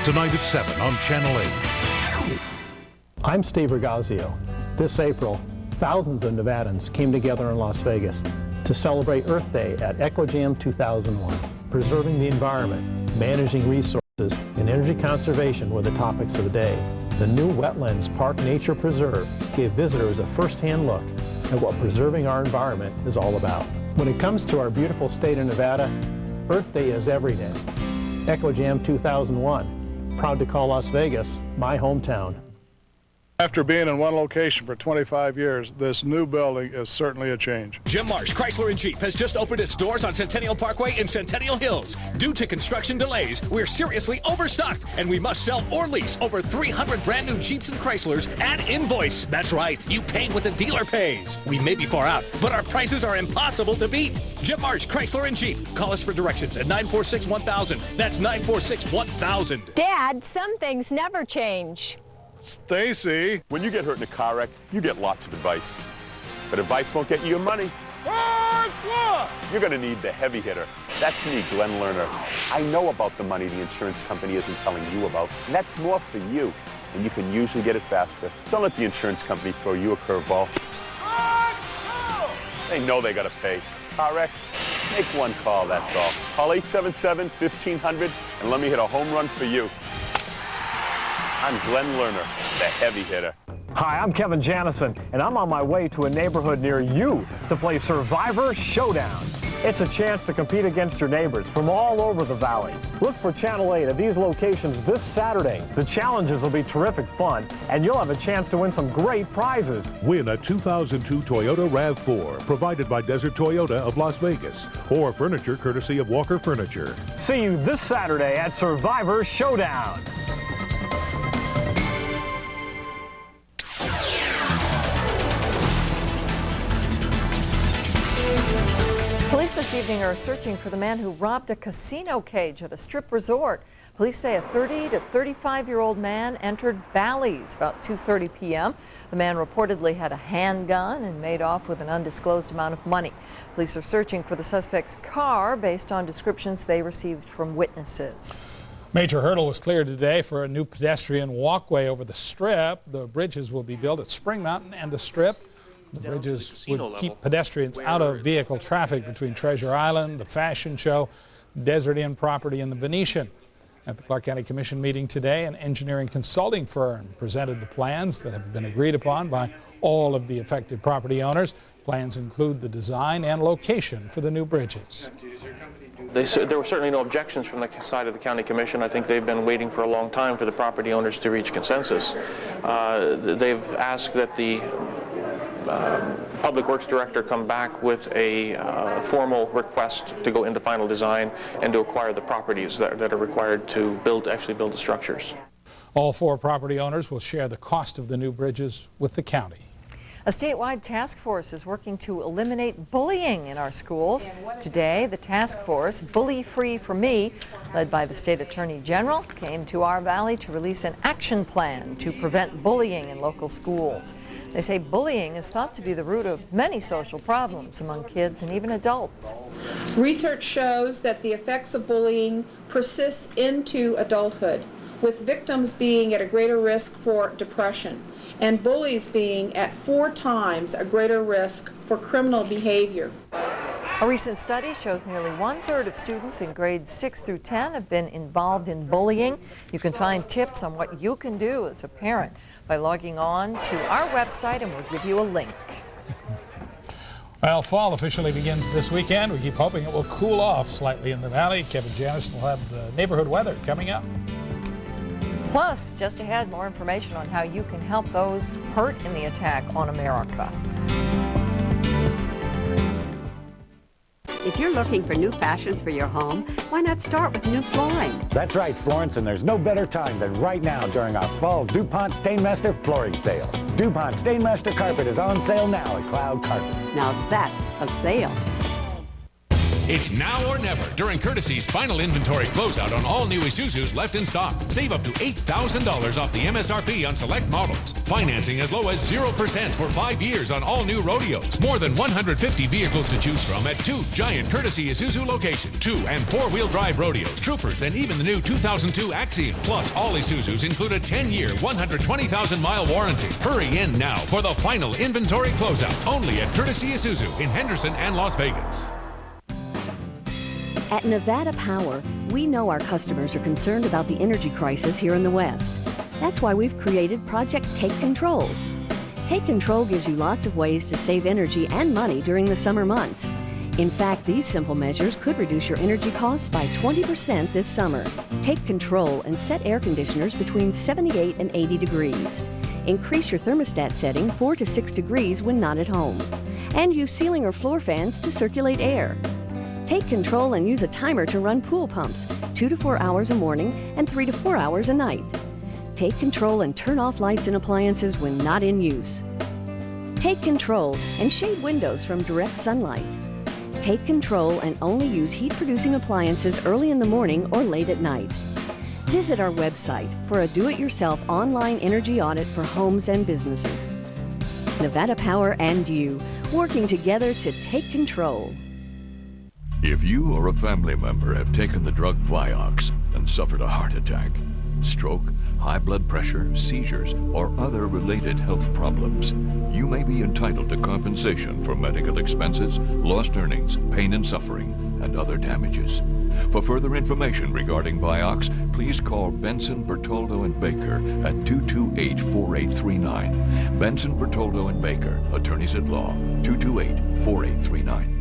Tonight at 7 on Channel 8. I'm Steve Ragazio. This April, thousands of Nevadans came together in Las Vegas to celebrate Earth Day at EcoJam 2001. Preserving the environment, managing resources, and energy conservation were the topics of the day. The new Wetlands Park Nature Preserve gave visitors a first-hand look at what preserving our environment is all about. When it comes to our beautiful state of Nevada, Earth Day is every day. EcoJam 2001, proud to call Las Vegas my hometown. After being in one location for 25 years, this new building is certainly a change. Jim Marsh Chrysler & Jeep has just opened its doors on Centennial Parkway in Centennial Hills. Due to construction delays, we're seriously overstocked, and we must sell or lease over 300 brand new Jeeps and Chryslers at invoice. That's right, you pay what the dealer pays. We may be far out, but our prices are impossible to beat. Jim Marsh Chrysler & Jeep. Call us for directions at 946-1000. That's 946-1000. Dad, some things never change. Stacy. When you get hurt in a car wreck, you get lots of advice. But advice won't get you your money. You're going to need the heavy hitter. That's me, Glenn Lerner. I know about the money the insurance company isn't telling you about, and that's more for you. And you can usually get it faster. Don't let the insurance company throw you a curveball. They know they got to pay. Car wreck? Make one call, that's all. Call 877-1500 and let me hit a home run for you. I'm Glenn Lerner, the heavy hitter. Hi, I'm Kevin Janison, and I'm on my way to a neighborhood near you to play Survivor Showdown. It's a chance to compete against your neighbors from all over the valley. Look for Channel 8 at these locations this Saturday. The challenges will be terrific fun, and you'll have a chance to win some great prizes. Win a 2002 Toyota RAV4, provided by Desert Toyota of Las Vegas, or furniture courtesy of Walker Furniture. See you this Saturday at Survivor Showdown. Police this evening are searching for the man who robbed a casino cage at a strip resort. Police say a 30 to 35-year-old man entered Bally's about 2:30 p.m. The man reportedly had a handgun and made off with an undisclosed amount of money. Police are searching for the suspect's car based on descriptions they received from witnesses. Major hurdle was cleared today for a new pedestrian walkway over the Strip. The bridges will be built at Spring Mountain and the Strip. The bridges would keep pedestrians out of vehicle traffic between Treasure Island, the Fashion Show, Desert Inn property, and the Venetian. At the Clark County Commission meeting today, an engineering consulting firm presented the plans that have been agreed upon by all of the affected property owners. Plans include the design and location for the new bridges. There were certainly no objections from the side of the County Commission. I think they've been waiting for a long time for the property owners to reach consensus. They've asked that the Public Works Director come back with a formal request to go into final design and to acquire the properties that are required to actually build the structures. All four property owners will share the cost of the new bridges with the county. A statewide task force is working to eliminate bullying in our schools. Today, the task force, Bully Free for Me, led by the State Attorney General, came to our valley to release an action plan to prevent bullying in local schools. They say bullying is thought to be the root of many social problems among kids and even adults. Research shows that the effects of bullying persist into adulthood, with victims being at a greater risk for depression and bullies being at 4 times a greater risk for criminal behavior. A recent study shows nearly 1/3 of students in grades 6 through 10 have been involved in bullying. You can find tips on what you can do as a parent by logging on to our website, and we'll give you a link. Well, fall officially begins this weekend. We keep hoping it will cool off slightly in the valley. Kevin Janison will have the neighborhood weather coming up. Plus, just ahead, more information on how you can help those hurt in the attack on America. If you're looking for new fashions for your home, why not start with new flooring? That's right, Florence, and there's no better time than right now during our fall DuPont Stainmaster flooring sale. DuPont Stainmaster carpet is on sale now at Cloud Carpet. Now that's a sale. It's now or never during Courtesy's final inventory closeout on all new Isuzus left in stock. Save up to $8,000 off the MSRP on select models. Financing as low as 0% for 5 years on all new Rodeos. More than 150 vehicles to choose from at 2 giant Courtesy Isuzu locations. 2- and 4-wheel drive Rodeos, Troopers, and even the new 2002 Axiom. Plus, all Isuzus include a 10-year, 120,000-mile warranty. Hurry in now for the final inventory closeout. Only at Courtesy Isuzu in Henderson and Las Vegas. At Nevada Power, we know our customers are concerned about the energy crisis here in the West. That's why we've created Project Take Control. Take Control gives you lots of ways to save energy and money during the summer months. In fact, these simple measures could reduce your energy costs by 20% this summer. Take control and set air conditioners between 78 and 80 degrees. Increase your thermostat setting 4 to 6 degrees when not at home. And use ceiling or floor fans to circulate air. Take control and use a timer to run pool pumps, 2 to 4 hours a morning and 3 to 4 hours a night. Take control and turn off lights and appliances when not in use. Take control and shade windows from direct sunlight. Take control and only use heat-producing appliances early in the morning or late at night. Visit our website for a do-it-yourself online energy audit for homes and businesses. Nevada Power and you, working together to take control. If you or a family member have taken the drug Vioxx and suffered a heart attack, stroke, high blood pressure, seizures, or other related health problems, you may be entitled to compensation for medical expenses, lost earnings, pain and suffering, and other damages. For further information regarding Vioxx, please call Benson, Bertoldo, and Baker at 228-4839. Benson, Bertoldo, and Baker, attorneys at law, 228-4839.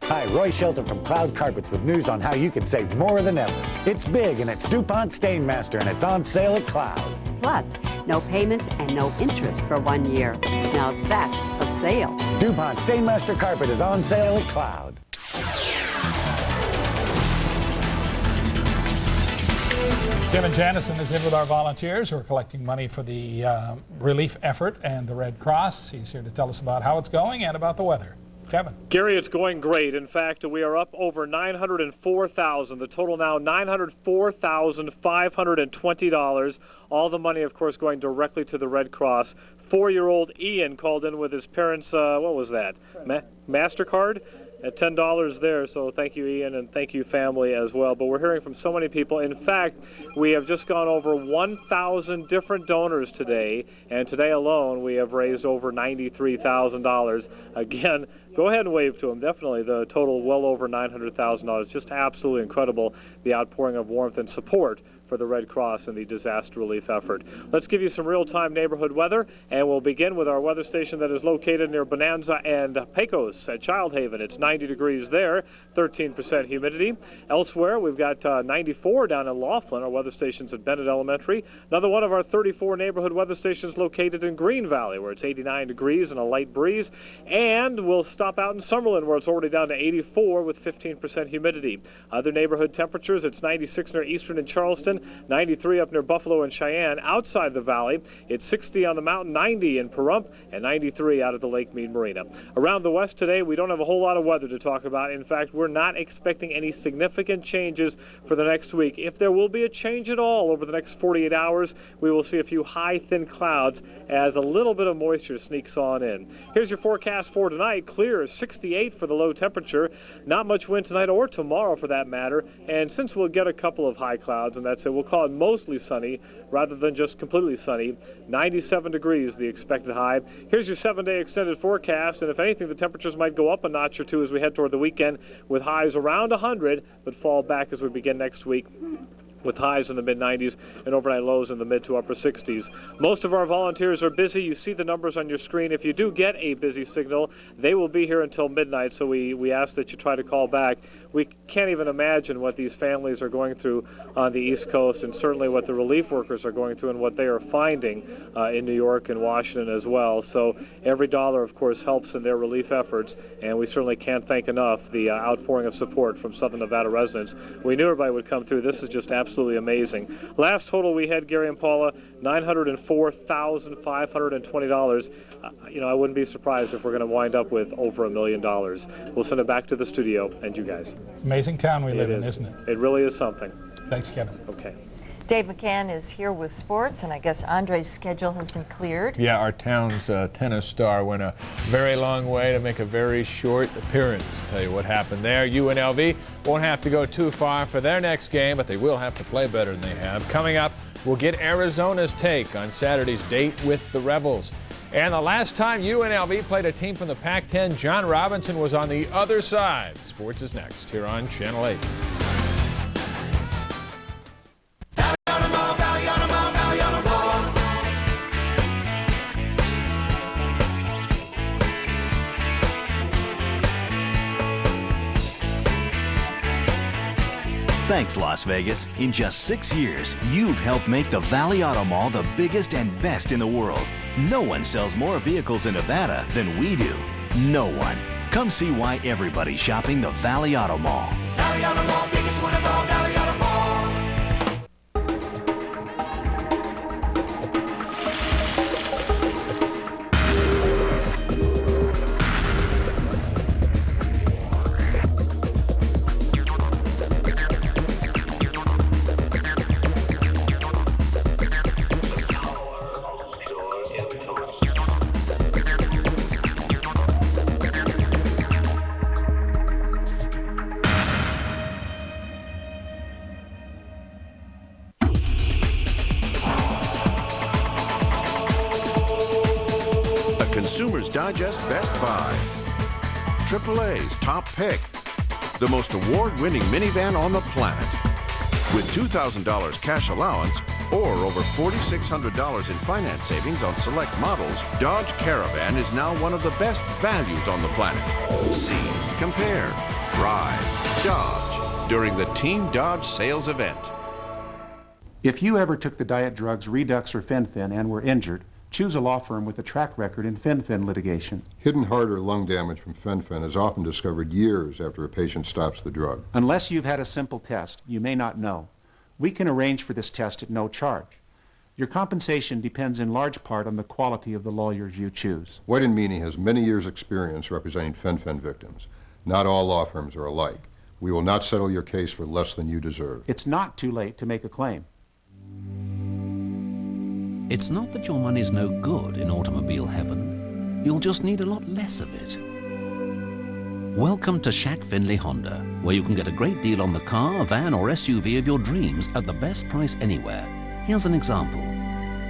Hi, Roy Shelton from Cloud Carpets with news on how you can save more than ever. It's big and it's DuPont Stainmaster and it's on sale at Cloud. Plus, no payments and no interest for 1 year. Now that's a sale. DuPont Stainmaster Carpet is on sale at Cloud. Kevin Janison is in with our volunteers who are collecting money for the relief effort and the Red Cross. He's here to tell us about how it's going and about the weather. Kevin. Gary, it's going great. In fact, we are up over $904,000. The total now $904,520. All the money, of course, going directly to the Red Cross. 4-year-old Ian called in with his parents' what was that? MasterCard at $10 there. So thank you, Ian, and thank you, family, as well. But we're hearing from so many people. In fact, we have just gone over 1,000 different donors today, and today alone we have raised over $93,000. Again, go ahead and wave to them. Definitely the total well over $900,000. Just absolutely incredible, the outpouring of warmth and support for the Red Cross and the disaster relief effort. Let's give you some real-time neighborhood weather, and we'll begin with our weather station that is located near Bonanza and Pecos at Child Haven. It's 90 degrees there, 13% humidity. Elsewhere, we've got 94 down in Laughlin. Our weather station's at Bennett Elementary. Another one of our 34 neighborhood weather stations located in Green Valley, where it's 89 degrees and a light breeze. And we'll stop out in Summerlin, where it's already down to 84 with 15% humidity. Other neighborhood temperatures, it's 96 near Eastern and Charleston, 93 up near Buffalo and Cheyenne. Outside the valley, it's 60 on the mountain, 90 in Pahrump, and 93 out at the Lake Mead Marina. Around the west today, we don't have a whole lot of weather to talk about. In fact, we're not expecting any significant changes for the next week. If there will be a change at all over the next 48 hours, we will see a few high, thin clouds as a little bit of moisture sneaks on in. Here's your forecast for tonight. Clear, 68 for the low temperature. Not much wind tonight or tomorrow for that matter. And since we'll get a couple of high clouds, and that's it, we'll call it mostly sunny rather than just completely sunny. 97 degrees the expected high. Here's your 7-day extended forecast, and if anything, the temperatures might go up a notch or two as we head toward the weekend with highs around 100, but fall back as we begin next week. with highs in the mid-90s and overnight lows in the mid to upper 60s. Most of our volunteers are busy. You see the numbers on your screen. If you do get a busy signal, they will be here until midnight, so we ask that you try to call back. We can't even imagine what these families are going through on the East Coast, and certainly what the relief workers are going through and what they are finding in New York and Washington as well. So every dollar, of course, helps in their relief efforts, and we certainly can't thank enough the outpouring of support from Southern Nevada residents. We knew everybody would come through. This is just absolutely amazing. Last total we had, Gary and Paula, $904,520. I wouldn't be surprised if we're going to wind up with over $1 million. We'll send it back to the studio and you guys. It's an amazing town we live in, isn't it? It really is something. Thanks, Kevin. Okay. Dave McCann is here with sports, and I guess Andre's schedule has been cleared. Yeah, our town's tennis star went a very long way to make a very short appearance. Tell you what happened there. UNLV won't have to go too far for their next game, but they will have to play better than they have. Coming up, we'll get Arizona's take on Saturday's date with the Rebels. And the last time UNLV played a team from the Pac-10, John Robinson was on the other side. Sports is next here on Channel 8. Thanks, Las Vegas. In just 6 years, you've helped make the Valley Auto Mall the biggest and best in the world. No one sells more vehicles in Nevada than we do. No one. Come see why everybody's shopping the Valley Auto Mall. Valley Auto Mall, biggest one of all, Valley Auto Mall. Consumers Digest Best Buy. AAA's top pick. The most award-winning minivan on the planet. With $2,000 cash allowance or over $4,600 in finance savings on select models, Dodge Caravan is now one of the best values on the planet. See, compare, drive, Dodge during the Team Dodge sales event. If you ever took the diet drugs Redux or Fen-Phen and were injured, choose a law firm with a track record in Fen-Phen litigation. Hidden heart or lung damage from Fen-Phen is often discovered years after a patient stops the drug. Unless you've had a simple test, you may not know. We can arrange for this test at no charge. Your compensation depends in large part on the quality of the lawyers you choose. White & Meany has many years' experience representing Fen-Phen victims. Not all law firms are alike. We will not settle your case for less than you deserve. It's not too late to make a claim. It's not that your money's no good in automobile heaven. You'll just need a lot less of it. Welcome to Shack Finley Honda, where you can get a great deal on the car, van, or SUV of your dreams at the best price anywhere. Here's an example.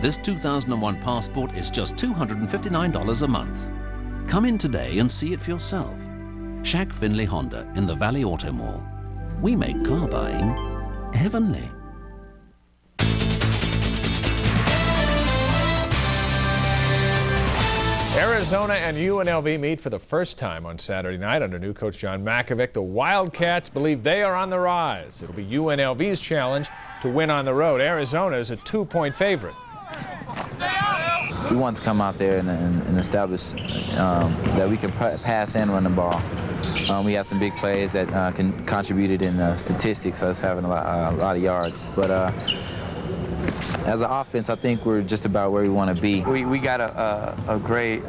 This 2001 Passport is just $259 a month. Come in today and see it for yourself. Shack Finley Honda in the Valley Auto Mall. We make car buying heavenly. Arizona and UNLV meet for the first time on Saturday night under new coach John Makovic. The Wildcats believe they are on the rise. It'll be UNLV's challenge to win on the road. Arizona is a 2-point favorite. We want to come out there and establish that we can pass and run the ball. We have some big plays that can contributed in statistics, us having a lot of yards. But as an offense, I think we're just about where we want to be. We got a great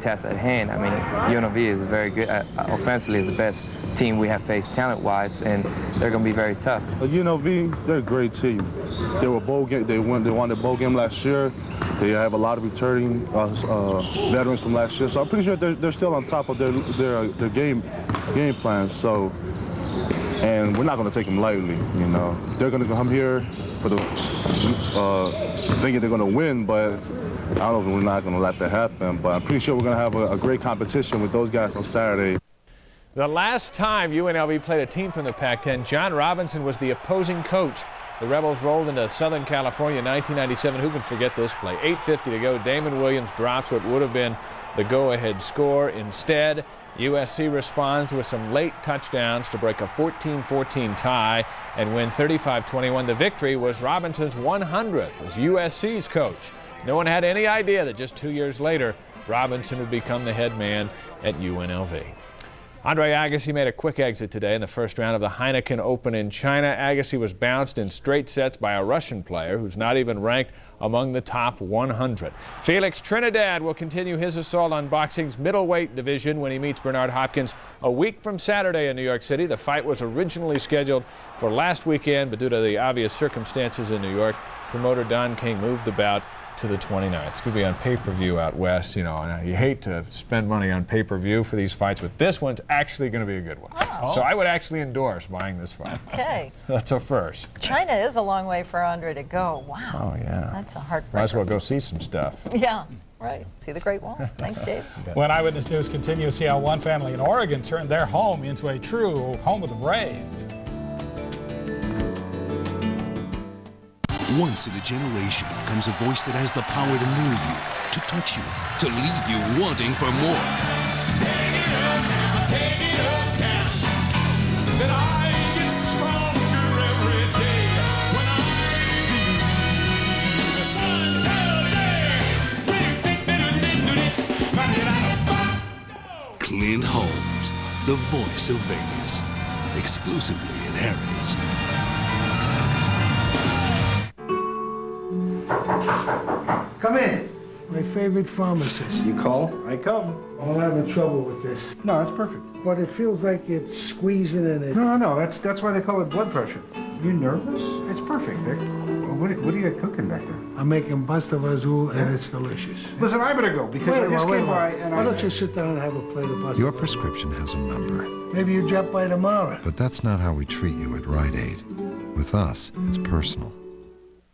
task at hand. I mean, UNLV is very good. Offensively, is the best team we have faced talent-wise, and they're going to be very tough. UNLV, they're a great team. They were bowl game. They won the bowl game last year. They have a lot of returning veterans from last year, so I'm pretty sure they're still on top of their game plan. So, and we're not going to take them lightly. You know, they're going to come here for the thinking they're going to win, but I don't know if we're not going to let that happen. But I'm pretty sure we're going to have a great competition with those guys on Saturday. The last time UNLV played a team from the Pac-10, John Robinson was the opposing coach. The Rebels rolled into Southern California in 1997. Who can forget this play? 8:50 to go. Damon Williams drops what would have been the go-ahead score. Instead, USC responds with some late touchdowns to break a 14-14 tie and win 35-21. The victory was Robinson's 100th as USC's coach. No one had any idea that just 2 years later, Robinson would become the head man at UNLV. Andre Agassi made a quick exit today in the first round of the Heineken Open in China. Agassi was bounced in straight sets by a Russian player who's not even ranked among the top 100. Felix Trinidad will continue his assault on boxing's middleweight division when he meets Bernard Hopkins a week from Saturday in New York City. The fight was originally scheduled for last weekend, but due to the obvious circumstances in New York, promoter Don King moved the bout to the 29th. It's going to be on pay-per-view out west, you know, and you hate to spend money on pay-per-view for these fights, but this one's actually going to be a good one. Oh. So I would actually endorse buying this fight. Okay. That's a first. China is a long way for Andre to go. Wow. Oh, yeah. That's a heartbreaker. Might as well go see some stuff. Yeah, right. See the Great Wall. Thanks, Dave. When Eyewitness News continues, see how one family in Oregon turned their home into a true home of the brave. Once in a generation comes a voice that has the power to move you, to touch you, to leave you wanting for more. Take it up now, take it uptown. That I get stronger every day when I Clint Holmes, the voice of Vegas, exclusively in Harry's. Come in. My favorite pharmacist. You call, I come. I'm having trouble with this. No, that's perfect. But it feels like it's squeezing in it. No, that's why they call it blood pressure. You nervous? It's perfect, Vic. What are you cooking back there? I'm making pasta vazul and it's delicious. Listen, I better go because I just came by and Why don't you sit down and have a plate of pasta? Your prescription has a number. Maybe you drop by tomorrow. But that's not how we treat you at Rite Aid. With us, it's personal.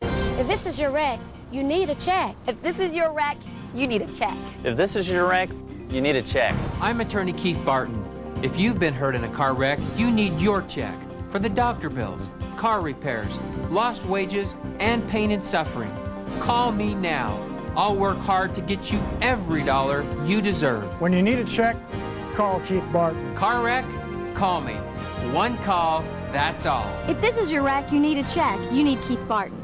If this is your wreck, you need a check. If this is your wreck, you need a check. If this is your wreck, you need a check. I'm attorney Keith Barton. If you've been hurt in a car wreck, you need your check for the doctor bills, car repairs, lost wages, and pain and suffering. Call me now. I'll work hard to get you every dollar you deserve. When you need a check, call Keith Barton. Car wreck? Call me. One call, that's all. If this is your wreck, you need a check. You need Keith Barton.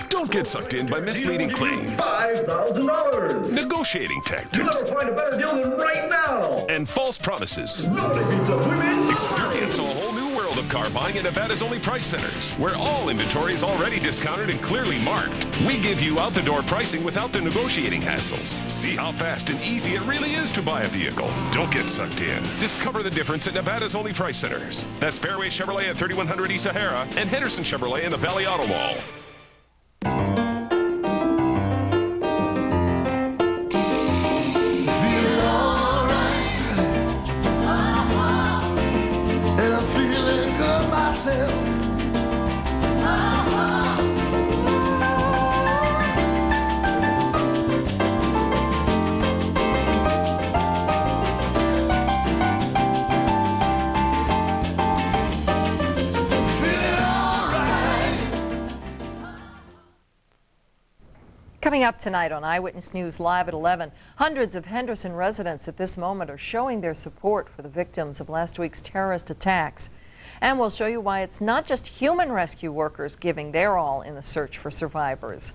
Don't get sucked in by misleading claims, $5,000. negotiating tactics, You'll find a better deal than right now. and false promises. Nobody beats us women. Experience a whole new world of car buying at Nevada's only price centers, where all inventory is already discounted and clearly marked. We give you out-the-door pricing without the negotiating hassles. See how fast and easy it really is to buy a vehicle. Don't get sucked in. Discover the difference at Nevada's only price centers. That's Fairway Chevrolet at 3100 East Sahara and Henderson Chevrolet in the Valley Auto Mall. Coming up tonight on Eyewitness News Live at 11, hundreds of Henderson residents at this moment are showing their support for the victims of last week's terrorist attacks. And we'll show you why it's not just human rescue workers giving their all in the search for survivors.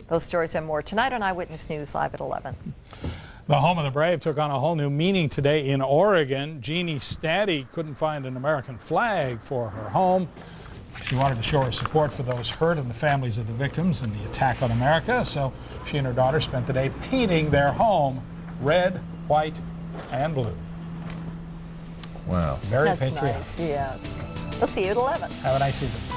Those stories and more tonight on Eyewitness News Live at 11. The home of the brave took on a whole new meaning today in Oregon. Jeannie Staddy couldn't find an American flag for her home. She wanted to show her support for those hurt and the families of the victims in the attack on America, so she and her daughter spent the day painting their home red, white, and blue. Wow. Very That's patriotic. nice, yes. We'll see you at 11. Have a nice evening.